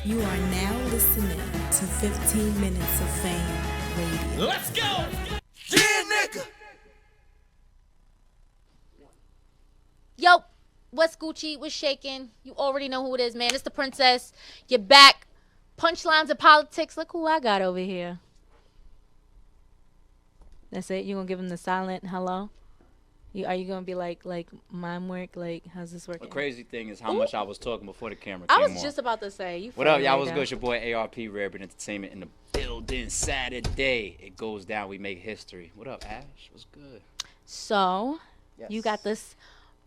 You are now listening to 15 Minutes of Fame Radio. Let's go! Yeah, nigga! Yo, what's Gucci? What's shaking? You already know who it is, man. It's the princess. You're back. Punchlines of politics. Look who I got over here. That's it? You gonna give him the silent hello? Are you gonna be like mime work? Like, how's this working? The crazy thing is how much I was talking before the camera I came on. was just about to say. You What up, funny y'all? right What's now. good? It's your boy ARP Rarebit Entertainment in the building. Saturday. It goes down. We make history. What up, Ash? What's good? So, Yes. you got this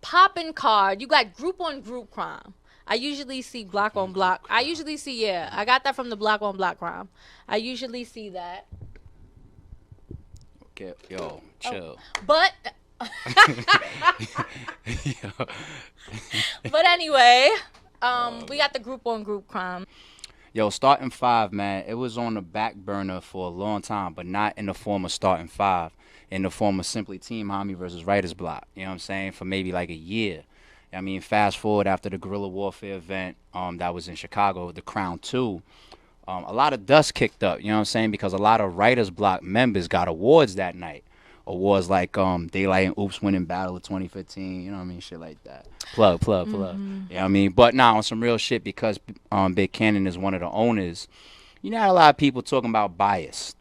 popping card. You got group on group crime. I usually see block on block. I got that from the block on block crime. I usually see that. Okay, yo, chill. But but anyway, we got the group on group crime. Yo, starting five, man. It was on the back burner for a long time, but not in the form of starting five. In the form of simply Team Homi versus Writer's Block. You know what I'm saying? For maybe like a year. I mean, fast forward after the guerrilla warfare event that was in Chicago, the Crown 2. A lot of dust kicked up, you know what I'm saying? Because a lot of Writer's Block members got awards that night. Awards like Daylight and Oops winning Battle of 2015, you know what I mean? Shit like that. Plug. You know what I mean? But now on some real shit, because Big Cannon is one of the owners, you know, a lot of people talking about bias.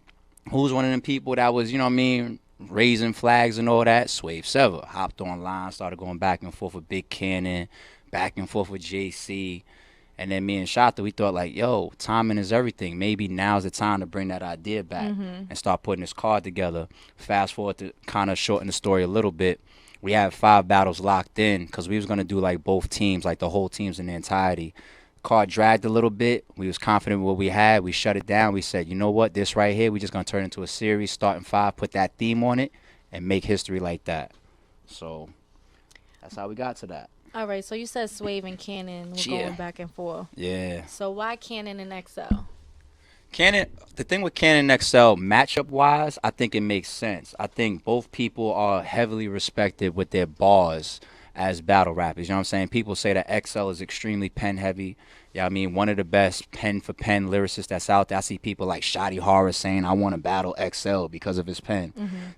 Who's one of them people that was, you know what I mean, raising flags and all that? Suve Sever hopped online, started going back and forth with Big Cannon, back and forth with JC. And then me and Shata, we thought like, yo, timing is everything. Maybe now's the time to bring that idea back and start putting this card together. Fast forward to kind of shorten the story a little bit. We had 5 battles locked in because we was going to do like both teams, like the whole teams in the entirety. Card dragged a little bit. We was confident with what we had. We shut it down. We said, you know what, this right here, we just going to turn it into a series, starting 5, put that theme on it, and make history like that. So that's how we got to that. All right, so you said Suve and Cannon were going back and forth. Yeah. So why Cannon and XL? Cannon, the thing with Cannon and XL, matchup-wise, I think it makes sense. I think both people are heavily respected with their bars as battle rappers. You know what I'm saying? People say that XL is extremely pen-heavy. Yeah, I mean, one of the best pen-for-pen lyricists that's out there. I see people like Shotty Horror saying, I want to battle XL because of his pen.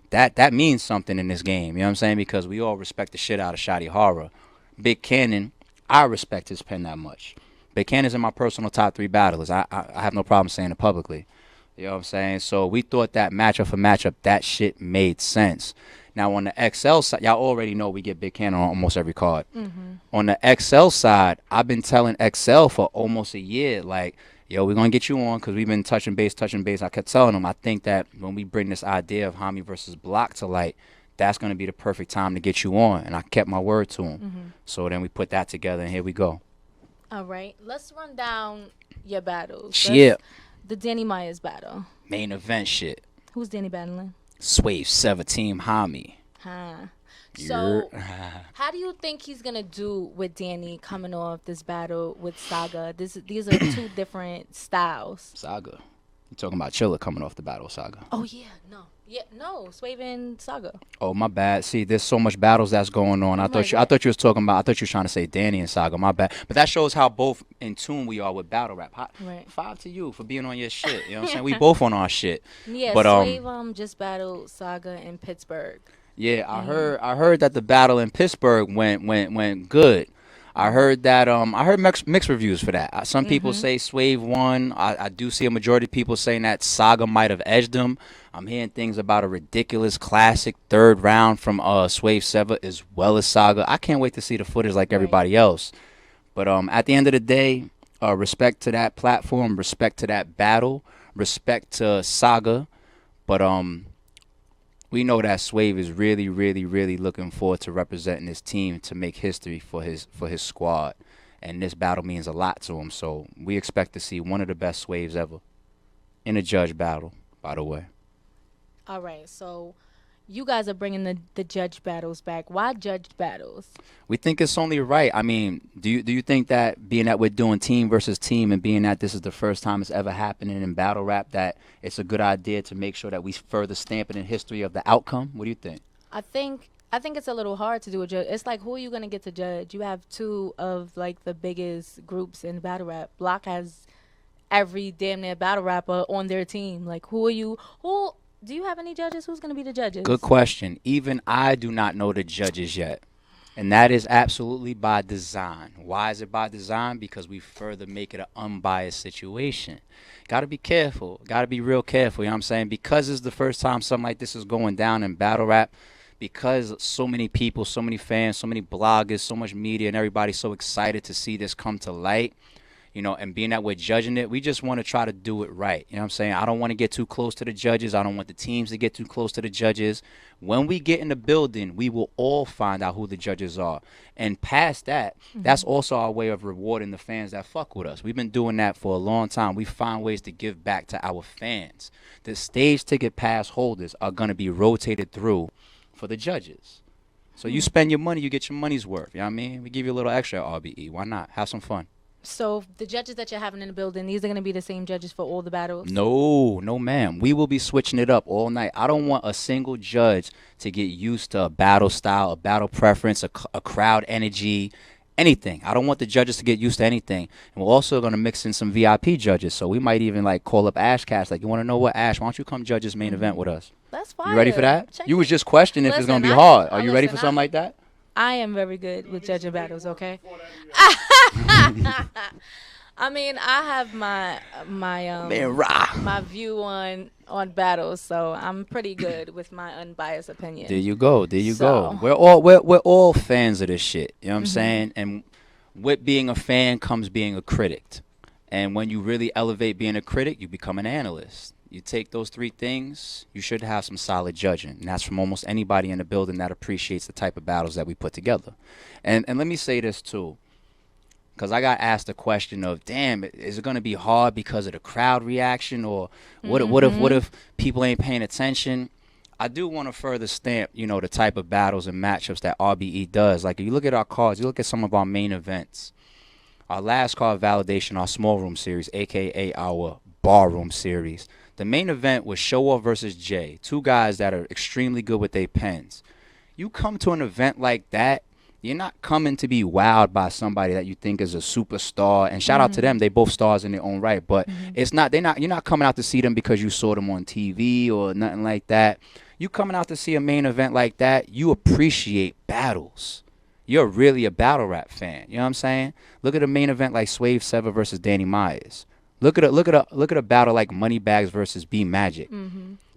That means something in this game. You know what I'm saying? Because we all respect the shit out of Shotty Horror. Big Cannon, I respect his pen that much. Big Cannon's in my personal top 3 battlers. I have no problem saying it publicly. You know what I'm saying? So we thought that matchup for matchup, that shit made sense. Now on the XL side, y'all already know we get Big Cannon on almost every card. On the XL side, I've been telling XL for almost a year, like, yo, we're going to get you on because we've been touching base. I kept telling him, I think that when we bring this idea of Homi versus Block to light, that's going to be the perfect time to get you on. And I kept my word to him. So then we put that together, and here we go. All right, let's run down your battles. Shit. The Danny Myers battle. Main event shit. Who's Danny battling? Suve Sever Team Homi. So, how do you think he's going to do with Danny coming off this battle with Saga? These are 2 different styles. Saga. You talking about Chilla coming off the battle, Saga. Oh, yeah, no, Suve and Saga. Oh, my bad. See, there's so much battles that's going on. I thought you was talking about. I thought you was trying to say Danny and Saga. My bad. But that shows how both in tune we are with battle rap. Right. 5 to you for being on your shit. You know what I'm saying? We both on our shit. Yeah, but Suve just battled Saga in Pittsburgh. Yeah, I heard that the battle in Pittsburgh went good. I heard that I heard mixed reviews for that. Some people say Suve won. I do see a majority of people saying that Saga might have edged him. I'm hearing things about a ridiculous classic 3rd round from Suve Sever as well as Saga. I can't wait to see the footage like everybody else. But at the end of the day, respect to that platform, respect to that battle, respect to Saga. But we know that Suve is really, really, really looking forward to representing his team to make history for his squad. And this battle means a lot to him. So we expect to see one of the best Suves ever in a judge battle, by the way. All right, so you guys are bringing the judge battles back. Why judge battles? We think it's only right. I mean, do you think that being that we're doing team versus team and being that this is the first time it's ever happening in battle rap, that it's a good idea to make sure that we further stamp it in history of the outcome? What do you think? I think it's a little hard to do a judge. It's like, who are you going to get to judge? You have 2 of like the biggest groups in battle rap. Block has every damn near battle rapper on their team. Like, who do you have any judges? Who's going to be the judges? Good question. Even I do not know the judges yet. And that is absolutely by design. Why is it by design? Because we further make it an unbiased situation. Got to be careful. Got to be real careful. You know what I'm saying? Because it's the first time something like this is going down in battle rap, because so many people, so many fans, so many bloggers, so much media, and everybody's so excited to see this come to light, you know, and being that we're judging it, we just want to try to do it right. You know what I'm saying? I don't want to get too close to the judges. I don't want the teams to get too close to the judges. When we get in the building, we will all find out who the judges are. And past that, that's also our way of rewarding the fans that fuck with us. We've been doing that for a long time. We find ways to give back to our fans. The stage ticket pass holders are going to be rotated through for the judges. So you spend your money, you get your money's worth. You know what I mean? We give you a little extra at RBE. Why not? Have some fun. So the judges that you're having in the building, these are going to be the same judges for all the battles? No, ma'am. We will be switching it up all night. I don't want a single judge to get used to a battle style, a battle preference, a crowd energy, anything. I don't want the judges to get used to anything. And we're also going to mix in some VIP judges. So we might even like call up Ashcast. Like, you want to know what, Ash? Why don't you come judge this main event with us? That's fine. You ready for that? Check You was it. just questioning if it's going to be Listen, hard. Are you ready for listen, something like that? I am very good with judging battles, okay? I mean, I have my my view on battles, so I'm pretty good with my unbiased opinion. There you go. There you So- go. We're all fans of this shit. You know what I'm saying? And with being a fan comes being a critic. And when you really elevate being a critic, you become an analyst. You take those three things, you should have some solid judging. And that's from almost anybody in the building that appreciates the type of battles that we put together. And let me say this too, because I got asked the question of, damn, is it going to be hard because of the crowd reaction, or what if people ain't paying attention? I do want to further stamp, you know, the type of battles and matchups that RBE does. Like, if you look at our cards, you look at some of our main events. Our last card, Validation, our small room series, a.k.a. our barroom series. The main event was Show Off versus Jay, two guys that are extremely good with their pens. You come to an event like that, you're not coming to be wowed by somebody that you think is a superstar. And shout out to them, they both stars in their own right. But you're not coming out to see them because you saw them on TV or nothing like that. You coming out to see a main event like that, you appreciate battles. You're really a battle rap fan. You know what I'm saying? Look at a main event like Suve Sever versus Danny Myers. Look at a battle like Moneybags versus B Magic.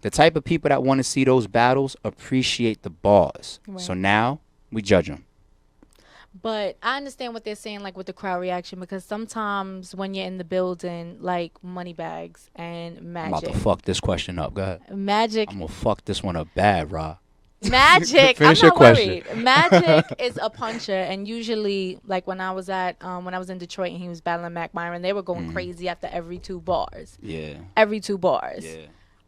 The type of people that want to see those battles appreciate the bars. Right. So now we judge them. But I understand what they're saying, like with the crowd reaction, because sometimes when you're in the building, like Moneybags and I'm Magic. about to fuck this question up. Go ahead. Magic. I'm going to fuck this one up bad, Ra. Magic. Finish I'm your not question. worried. Magic is a puncher, and usually, like when I was in Detroit and he was battling Mac Myron, they were going crazy after every 2 bars. Yeah. Every 2 bars. Yeah.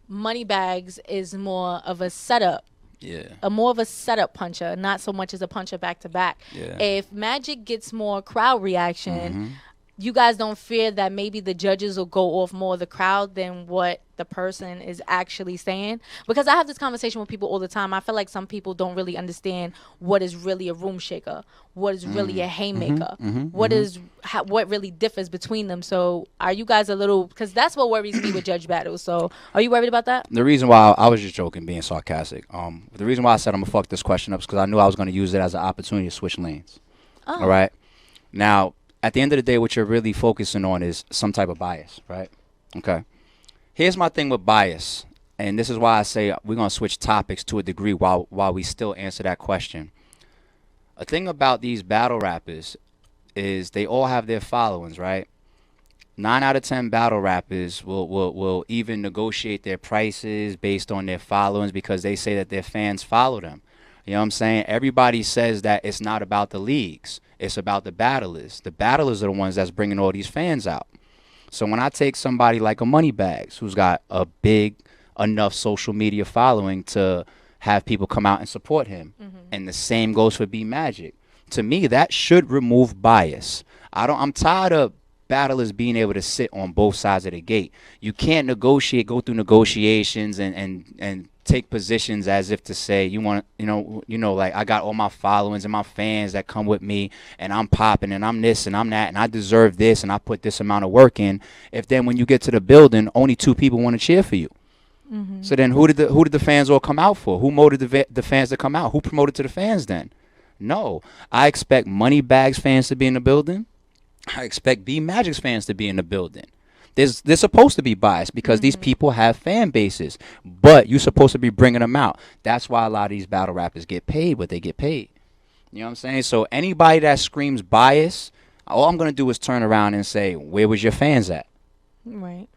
Moneybags is more of a setup. Yeah. More of a setup puncher, not so much as a puncher back to back. Yeah. If Magic gets more crowd reaction, you guys don't fear that maybe the judges will go off more of the crowd than what the person is actually saying? Because I have this conversation with people all the time. I feel like some people don't really understand what is really a room shaker, what is really a haymaker, what really differs between them. So are you guys a little, because that's what worries me with judge battles. So are you worried about that? The reason why I was just joking, being sarcastic. The reason why I said I'm gonna fuck this question up is because I knew I was gonna use it as an opportunity to switch lanes. All right. Now, at the end of the day, what you're really focusing on is some type of bias, right? Okay. Here's my thing with bias, and this is why I say we're gonna switch topics to a degree while we still answer that question. A thing about these battle rappers is they all have their followings, right? 9 out of 10 battle rappers will even negotiate their prices based on their followings because they say that their fans follow them. You know what I'm saying? Everybody says that it's not about the leagues. It's about the battlers. The battlers are the ones that's bringing all these fans out. So when I take somebody like a Moneybags, who's got a big enough social media following to have people come out and support him, and the same goes for B Magic, to me that should remove bias. I'm tired of battlers being able to sit on both sides of the gate. You can't negotiate, go through negotiations and take positions as if to say like I got all my followings and my fans that come with me and I'm popping and I'm this and I'm that and I deserve this and I put this amount of work in, if then when you get to the building only 2 people want to cheer for you. So then who did the fans all come out for? Who motivated the fans to come out? Who promoted to the fans then? No. I expect Moneybags fans to be in the building. I expect B Magic's fans to be in the building. They're supposed to be biased because these people have fan bases, but you're supposed to be bringing them out. That's why a lot of these battle rappers get paid what they get paid. You know what I'm saying? So anybody that screams bias, all I'm going to do is turn around and say, where was your fans at? Right.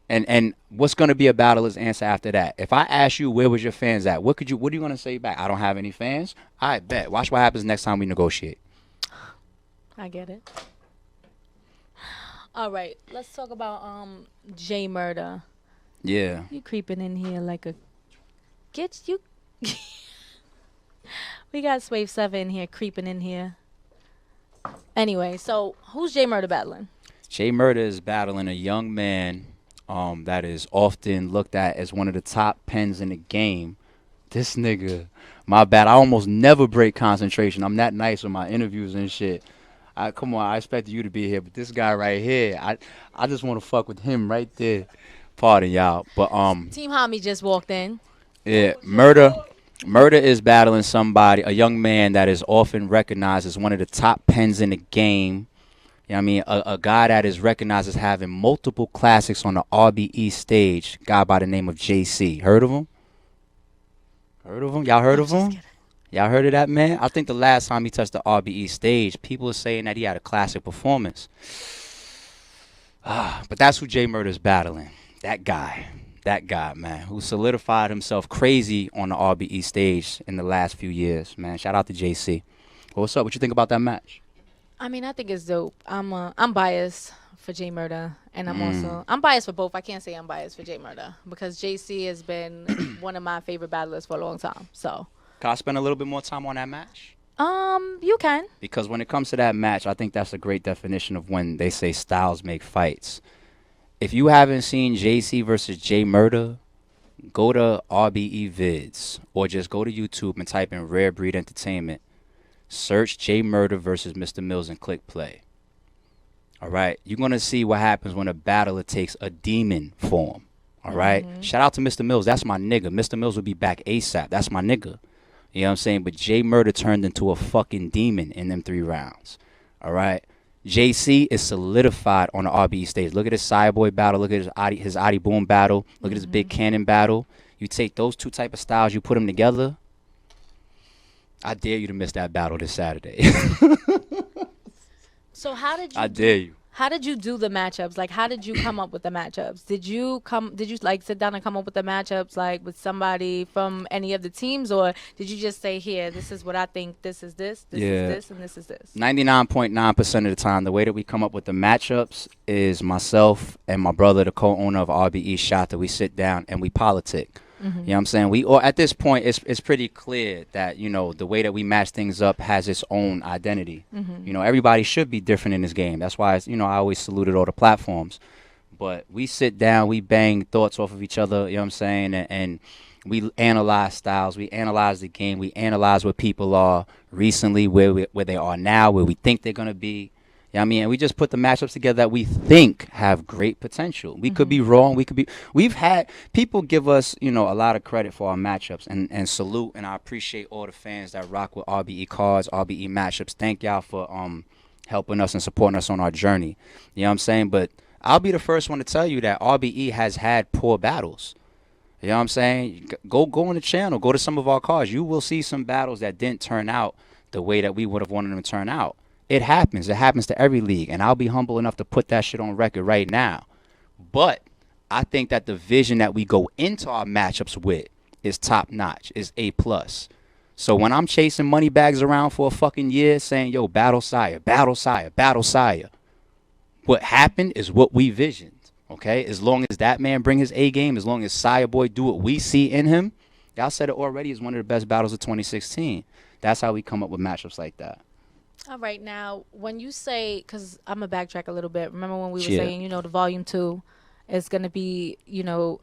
And what's going to be a battler's answer after that? If I ask you, where was your fans at? What are you going to say back? I don't have any fans? I bet. Watch what happens next time we negotiate. I get it. All right, let's talk about J Murder. Yeah. You creeping in here like a get you. We got Swave 7 in here creeping in here. Anyway, so who's J Murder battling? J Murder is battling a young man that is often looked at as one of the top pens in the game. This nigga, my bad, I almost never break concentration. I'm that nice with my interviews and shit. Come on, I expected you to be here, but this guy right here, I just want to fuck with him right there. Pardon y'all, but Team Homi just walked in. yeah, Murder is battling somebody, a young man that is often recognized as one of the top pens in the game. You know what I mean? A guy that is recognized as having multiple classics on the RBE stage. Guy by the name of JC. Heard of him? Y'all heard of him? Y'all heard of that man? I think the last time he touched the RBE stage, people are saying that he had a classic performance. But that's who J Murder's battling. That guy, man, who solidified himself crazy on the RBE stage in the last few years, man. Shout out to JC. Well, what's up? What you think about that match? I mean, I think it's dope. I'm biased for J Murder, and I'm biased for both. I can't say I'm biased for J Murder because JC has been one of my favorite battlers for a long time. So. Can I spend a little bit more time on that match? You can. Because when it comes to that match, I think that's a great definition of when they say styles make fights. If you haven't seen JC versus J Murder, go to RBE Vids or just go to YouTube and type in Rare Breed Entertainment. Search J Murder versus Mr. Mills and click play. All right? You're going to see what happens when a battler takes a demon form. All right? Shout out to Mr. Mills. That's my nigga. Mr. Mills will be back ASAP. That's my nigga. You know what I'm saying? But J Murder turned into a fucking demon in them 3 rounds. All right? JC is solidified on the RBE stage. Look at his Cyboy battle. Look at his Adi Boom battle. Look at his Big Cannon battle. You take those 2 type of styles, you put them together. I dare you to miss that battle this Saturday. So how did you? I dare you. How did you do the matchups? Like, how did you come up with the matchups? Did you like sit down and come up with the matchups like with somebody from any of the teams, or did you just say, here, this is what I think, this is this is this, and this is this? 99.9% of the time, the way that we come up with the matchups is myself and my brother, the co-owner of RBE Shot, that we sit down and we politic. You know what I'm saying? At this point, it's pretty clear that, you know, the way that we match things up has its own identity. You know, everybody should be different in this game. That's why, you know, I always saluted all the platforms. But we sit down, we bang thoughts off of each other, you know what I'm saying? And we analyze styles, we analyze the game, we analyze what people are recently, where they are now, where we think they're going to be. You know what I mean? And we just put the matchups together that we think have great potential. We could be wrong. We've had people give us, you know, a lot of credit for our matchups and salute. And I appreciate all the fans that rock with RBE cards, RBE matchups. Thank y'all for helping us and supporting us on our journey. You know what I'm saying? But I'll be the first one to tell you that RBE has had poor battles. You know what I'm saying? Go on the channel. Go to some of our cards. You will see some battles that didn't turn out the way that we would have wanted them to turn out. It happens. It happens to every league. And I'll be humble enough to put that shit on record right now. But I think that the vision that we go into our matchups with is top notch, is A+. So when I'm chasing Moneybags around for a fucking year saying, yo, battle sire, battle sire, battle sire, what happened is what we visioned, okay? As long as that man bring his A game, as long as Sire Boy do what we see in him, y'all said it already, is one of the best battles of 2016. That's how we come up with matchups like that. All right, now, when you say, because I'm going to backtrack a little bit. Remember when we were saying, you know, the volume 2, It's going to be,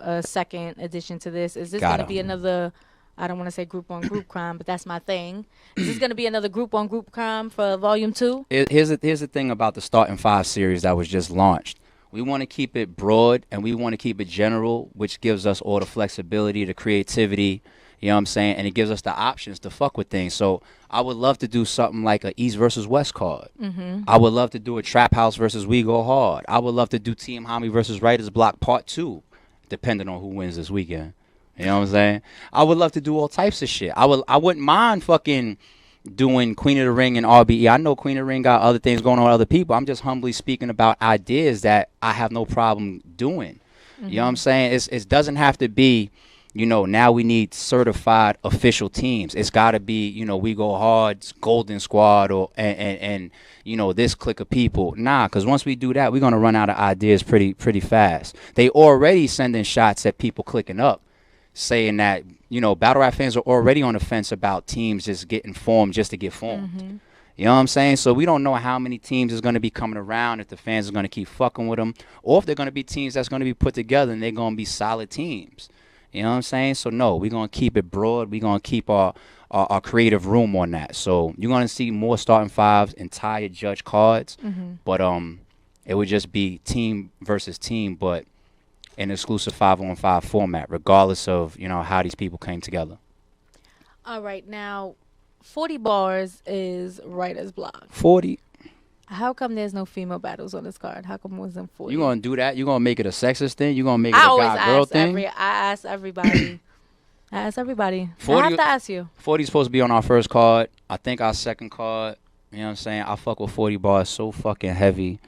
a second addition to this. Is this Got going to him. be another, I don't want to say group on group crime, but that's my thing. Is this going to be another group on group crime for volume 2? Here's the thing about the Starting 5 series that was just launched. We want to keep it broad and we want to keep it general, which gives us all the flexibility, the creativity, you know what I'm saying? And it gives us the options to fuck with things. So I would love to do something like a East versus West card. I would love to do a Trap House versus We Go Hard. I would love to do Team Homi versus Writer's Block Part 2, depending on who wins this weekend. You know what I'm saying? I would love to do all types of shit. I wouldn't mind fucking doing Queen of the Ring and RBE. I know Queen of the Ring got other things going on with other people. I'm just humbly speaking about ideas that I have no problem doing. You know what I'm saying? It doesn't have to be, now we need certified official teams. It's got to be, We Go Hard's Golden Squad or and this clique of people. Nah, because once we do that, we're going to run out of ideas pretty fast. They already sending shots at people clicking up, saying that, battle rap fans are already on the fence about teams just getting formed just to get formed. You know what I'm saying? So we don't know how many teams is going to be coming around, if the fans are going to keep fucking with them, or if they're going to be teams that's going to be put together and they're going to be solid teams. You know what I'm saying? So, no, we're going to keep it broad. We're going to keep our creative room on that. So you're going to see more Starting 5s, entire judge cards, but it would just be team versus team, but an exclusive 5-on-5 format, regardless of, how these people came together. All right. Now, 40 bars is Writer's Block. 40. How come there's no female battles on this card? How come it wasn't 40? You going to do that? You going to make it a sexist thing? You going to make it I a always guy-girl thing? I ask everybody. I ask everybody. 40 I have to ask you. 40 is supposed to be on our first card. I think our second card, you know what I'm saying? I fuck with 40 bars so fucking heavy.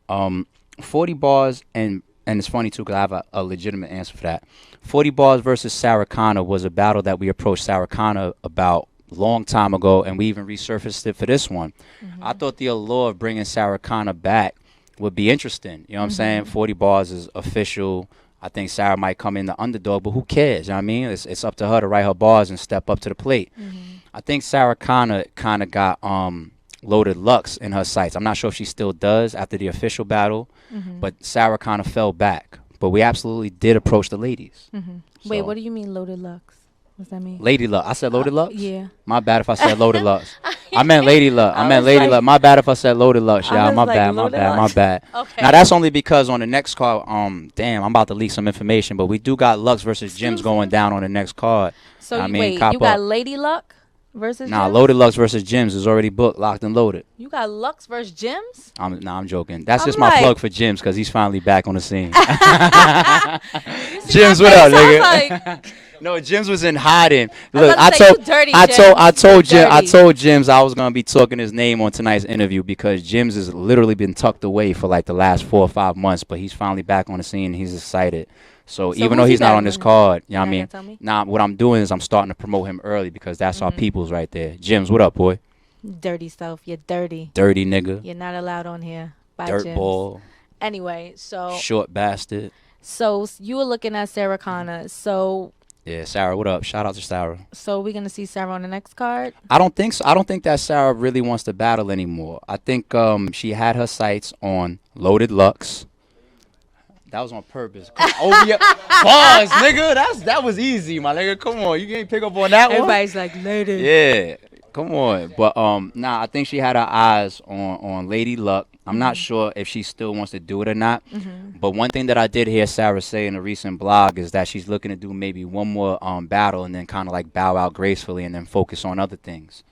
40 bars, and it's funny too because I have a legitimate answer for that. 40 bars versus Sarah Connor was a battle that we approached Sarah Connor about long time ago, and we even resurfaced it for this one. I thought the allure of bringing Sarah Connor back would be interesting. You know what I'm saying? 40 bars is official. I think Sarah might come in the underdog, but who cares? You know what I mean? It's up to her to write her bars and step up to the plate. I think Sarah Connor kind of got Loaded Lux in her sights. I'm not sure if she still does after the official battle, but Sarah Connor fell back. But we absolutely did approach the ladies. Wait, So- what do you mean Loaded Lux? What's that mean? Lady Luck. I said Loaded Lux? Yeah. My bad if I said Loaded Lux. I meant Lady Luck. I meant was Lady like- Luck. My bad if I said Loaded Lux, I y'all. was My like, bad, my Loaded bad, my Lux? bad. Okay. Now that's only because on the next card, damn, I'm about to leak some information, but we do got Lux versus Jims going down on the next card. So I you, mean, wait, cop you got up. Lady Luck versus Nah, Jims? Loaded Lux versus Jims is already booked, locked and loaded. You got Lux versus Jims? I'm joking. That's I'm just my like- plug for Jims because he's finally back on the scene. You see Jims, my what up, face? I was nigga? like, No, Jims was in hiding. was Look, about to say, you dirty, I Jims. told Jims I was gonna be talking his name on tonight's interview because Jims has literally been tucked away for like the last 4 or 5 months, but he's finally back on the scene and he's excited. So even though who's he he's not on this battling? card, you know what I You're mean? not gonna tell me? Nah, what I'm doing is I'm starting to promote him early because that's our peoples right there. Jims, what up, boy? dirty self. You're dirty. Dirty nigga, You're not allowed on here. By dirt Jims. ball, Anyway, so short bastard. you were looking at Sarah Connor. So Yeah, Sarah, what up? Shout out to Sarah. we're gonna see Sarah on the next card. I don't think so. I don't think that Sarah really wants to battle anymore. I think she had her sights on Loaded Lux. That was on purpose. Over your pause, nigga. That was easy, my nigga. Come on, you can't pick up on that one. Everybody's like lady. Yeah, come on. But nah, I think she had her eyes on Lady Luck. I'm not sure if she still wants to do it or not. But one thing that I did hear Sarah say in a recent blog is that she's looking to do maybe one more battle and then kind of like bow out gracefully and then focus on other things.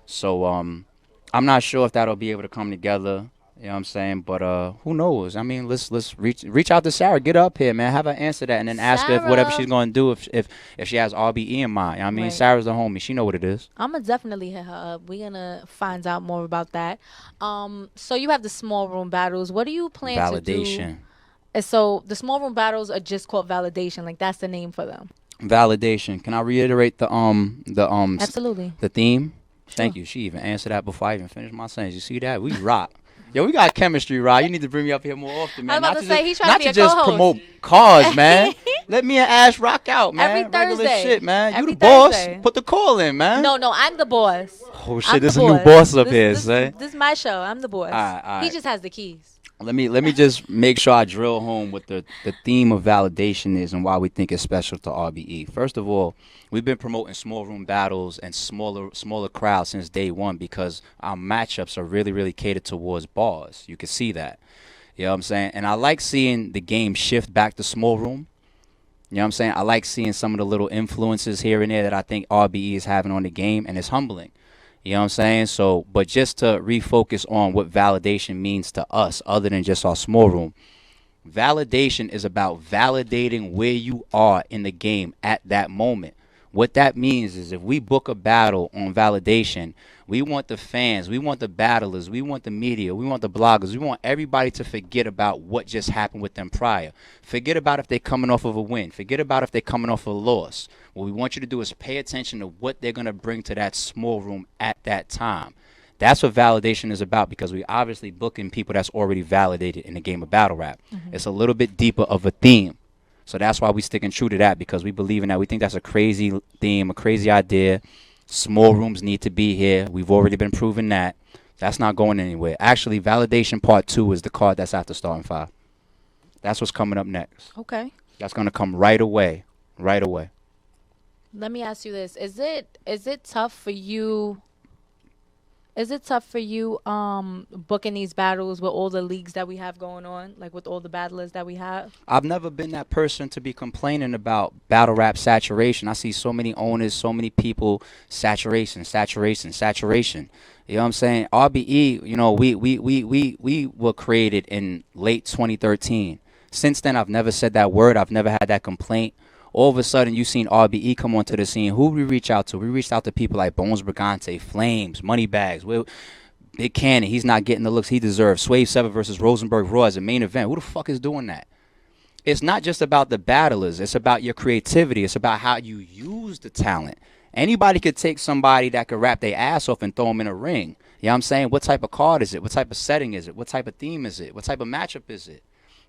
So I'm not sure if that'll be able to come together. You know what I'm saying? But who knows? I mean, let's reach out to Sarah. Get up here, man. Have her answer that and then ask her if whatever Sarah. she's going to do if she has RBE in mind. You know what I mean? Right. Sarah's the homie. She know what it is. I'm gonna definitely hit her up. We're gonna find out more about that. So you have the small room battles. What do you plan to do? Validation. And so the small room battles are just called validation. Like that's the name for them. Validation. Can I reiterate the Absolutely. the theme? Thank Sure. you. She even answered that before I even finished my sentence. You see that? We rock. Yo, we got chemistry, Rod. You need to bring me up here more often, man. I was about to say, he's trying not to be a just co-host. promote cars, man. Let me and Ash rock out, man. Every Regular Thursday. shit, man. Every You the boss. Thursday. Put the call in, man. No, I'm the boss. Oh I'm shit, the there's a new boss up here, say. This is my show. I'm the boss. Alright, alright. He just has the keys. Let me just make sure I drill home what the theme of validation is and why we think it's special to RBE. First of all, we've been promoting small room battles and smaller crowds since day one because our matchups are really catered towards bars. You can see that. You know what I'm saying? And I like seeing the game shift back to small room. You know what I'm saying? I like seeing some of the little influences here and there that I think RBE is having on the game, and it's humbling. You know what I'm saying? So, but just to refocus on what validation means to us, other than just our small room, validation is about validating where you are in the game at that moment. What that means is if we book a battle on validation, we want the fans, we want the battlers, we want the media, we want the bloggers, we want everybody to forget about what just happened with them prior. Forget about if they're coming off of a win. Forget about if they're coming off of a loss. What we want you to do is pay attention to what they're going to bring to that small room at that time. That's what validation is about because we obviously booking people that's already validated in the game of battle rap. It's a little bit deeper of a theme. So that's why we sticking true to that because we believe in that. We think that's a crazy theme, a crazy idea. Small rooms need to be here. We've already been proving that. That's not going anywhere. Actually, validation part 2 is the card that's after starting 5. That's what's coming up next. Okay. That's going to come right away. Right away. Let me ask you this. Is it tough for you? Is it tough for you booking these battles with all the leagues that we have going on, like with all the battlers that we have? I've never been that person to be complaining about battle rap saturation. I see so many owners, so many people, saturation. You know what I'm saying? RBE, you know, we were created in late 2013. Since then, I've never said that word. I've never had that complaint. All of a sudden, you seen RBE come onto the scene. Who we reach out to? We reached out to people like Bones Brigante, Flames, Moneybags, Big Cannon. He's not getting the looks he deserves. Swave 7 versus Rosenberg Raw as a main event. Who the fuck is doing that? It's not just about the battlers. It's about your creativity. It's about how you use the talent. Anybody could take somebody that could rap their ass off and throw them in a ring. You know what I'm saying? What type of card is it? What type of setting is it? What type of theme is it? What type of matchup is it?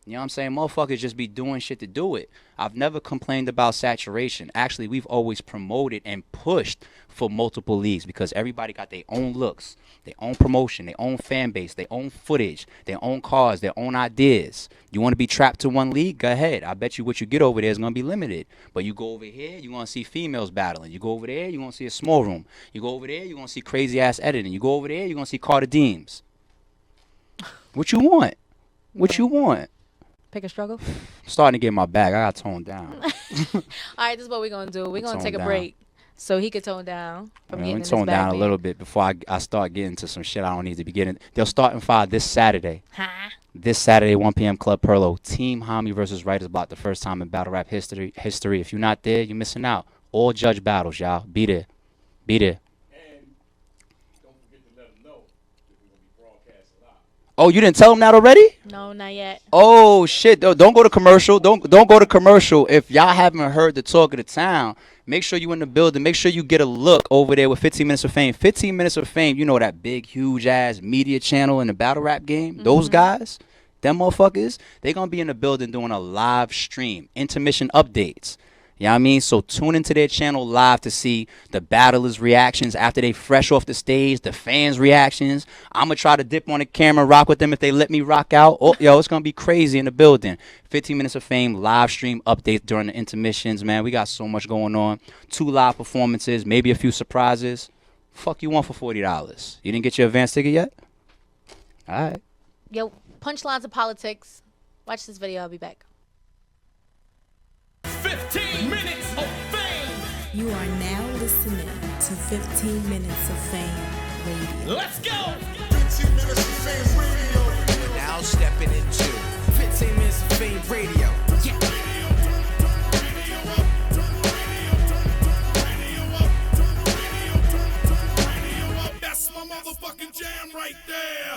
You know what I'm saying? Motherfuckers just be doing shit to do it. I've never complained about saturation. Actually, we've always promoted and pushed for multiple leagues because everybody got their own looks, their own promotion, their own fan base, their own footage, their own cars, their own ideas. You want to be trapped to one league? Go ahead. I bet you what you get over there is going to be limited. But you go over here, you want to see females battling. You go over there, you want to see a small room. You go over there, you want to see crazy-ass editing. You go over there, you want to see Carter Deems. What you want? What you want? Pick a struggle? I'm starting to get my bag. I got toned down. All right, this is what we're going to do. We're going to take a break so he could tone down from getting in this tone bag, down man. a little bit before I start getting to some shit I don't need to be getting. They'll start in 5 this Saturday. Huh? This Saturday, 1 p.m. Club Perlo. Team Homi versus Writer's Block. The first time in battle rap history. If you're not there, you're missing out. All judge battles, y'all. Be there. Be there. And don't forget to let them know that we're going to be broadcasting live. Oh, you didn't tell them that already? No, not yet. Oh shit! Don't go to commercial. Don't go to commercial. If y'all haven't heard the talk of the town, make sure you in the building. Make sure you get a look over there with 15 Minutes of Fame. 15 Minutes of Fame. You know that big, huge ass media channel in the battle rap game. Those guys, them motherfuckers, they gonna be in the building doing a live stream, intermission updates. You know what I mean? So tune into their channel live to see the battlers' reactions after they fresh off the stage, the fans' reactions. I'm going to try to dip on the camera, rock with them if they let me rock out. Oh, yo, it's going to be crazy in the building. 15 Minutes of Fame, live stream updates during the intermissions, man. We got so much going on. 2 live performances, maybe a few surprises. Fuck you want for $40? You didn't get your advance ticket yet? All right. Yo, punchlines of politics. Watch this video. I'll be back. 15 minutes of fame. You are now listening to 15 Minutes of Fame Radio. Let's go. 15 minutes of fame radio. We're now stepping into 15 minutes of fame radio. Yeah. That's my motherfucking jam right there.